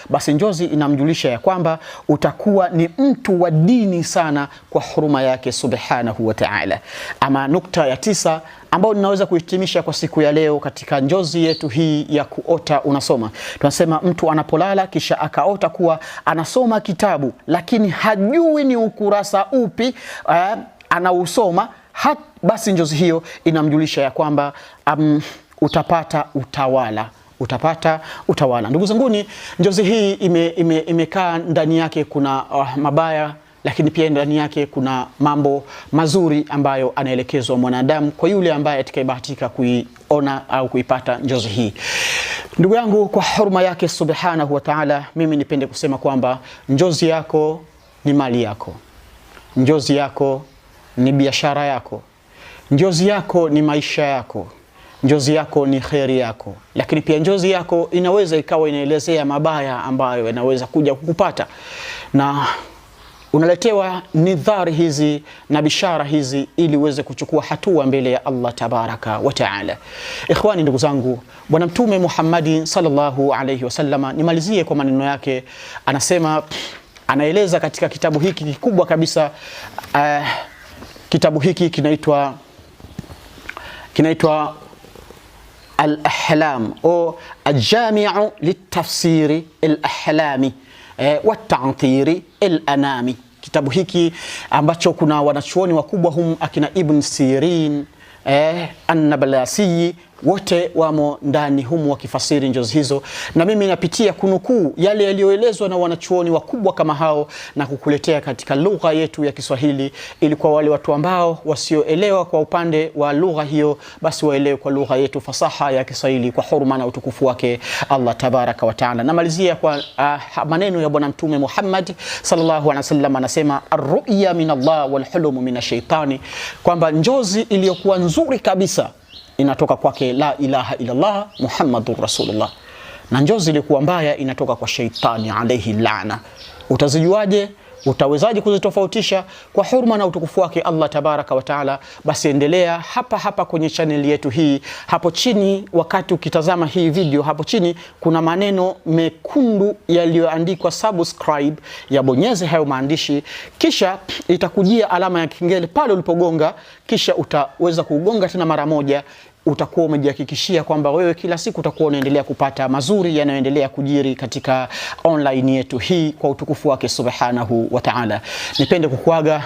basi njozi inamjulisha ya kwamba utakuwa ni mtu wa dini sana kwa huruma yake subhanahu wa ta'ala. Ama nukta ya 9 ambao ninaweza kuhitimisha kwa siku ya leo katika njozi yetu hii ya kuota unasoma. Tunasema mtu anapolala kisha akaota kuwa anasoma kitabu lakini hajui ni ukurasa upi anausoma, basi njozi hiyo inamjulisha ya kwamba utapata utawala. Utapata utawala. Ndugu zanguni, njozi hii imekaa ndani yake kuna mabaya, lakini pia ndani yake kuna mambo mazuri ambayo anaelekezwa mwanadamu kwa yule ambaye atakayebahatika kuiona au kuipata njozi hii. Ndugu yangu, kwa huruma yake subhanahu wa ta'ala, mimi nipende kusema kwamba njozi yako ni mali yako. Njozi yako ni biashara yako. Njozi yako ni maisha yako. Njozi yako ni kheri yako. Lakini pia njozi yako inaweza ikawa inaelezea mabaya ambayo yanaweza kuja kukupata, na unaletewa nidhari hizi na bishara hizi ili uweze kuchukua hatua mbele ya Allah tabaraka wa taala. Ikhwani, ndugu zangu, Bwana Mtume Muhammad sallallahu alayhi wasallama, nimalizie kwa maneno yake. Anasema, anaeleza katika kitabu hiki kikubwa kabisa, kitabu hiki kinaitwa Al-Ahlam au Al-Jami'u Litafsiri Al-Ahlami wa Ta'thiri Al-Anami. Kitabu hiki ambacho kuna wanachuoni wakubwa akina Ibn Sirin, An-Nabalasi, wote wamo ndani humu wakifasiri njozi hizo, na mimi napitia kunukuu yale yaliyoelezwa na wanachuoni wakubwa kama hao na kukuletea katika lugha yetu ya Kiswahili, ili kwa wale watu ambao wasioelewa kwa upande wa lugha hiyo, basi waelewe kwa lugha yetu fasaha ya Kiswahili kwa huruma na utukufu wake Allah tabaraka wa taala. Namalizia kwa maneno ya Bwana Mtume Muhammad sallallahu alaihi wasallam, anasema ar-ru'ya min Allah wal hulum min ash-shaytani, kwamba njozi iliyokuwa nzuri kabisa inatoka kwake la ilaha illa Allah Muhammadur Rasulullah, na njozi ilikuwa mbaya inatoka kwa shaitani alayhi laana. Utazijuaje? Utawezaje kuzitofautisha? Kwa huruma na utukufu wake Allah tabaraka wa taala, basi endelea hapa kwenye channel yetu hii. Hapo chini, wakati ukitazama hii video, hapo chini kuna maneno mekundu yaliyoandikwa subscribe. Yabonyeze hayo maandishi, kisha itakujia alama ya kengele pale ulipogonga, kisha utaweza kugonga tena mara moja. Utakuwa umejihakikishia kwamba wewe kila siku utakuwa unaendelea kupata mazuri yanayoendelea kujiri katika online yetu hii kwa utukufu wake subhanahu wa ta'ala. Nipende kukuaga.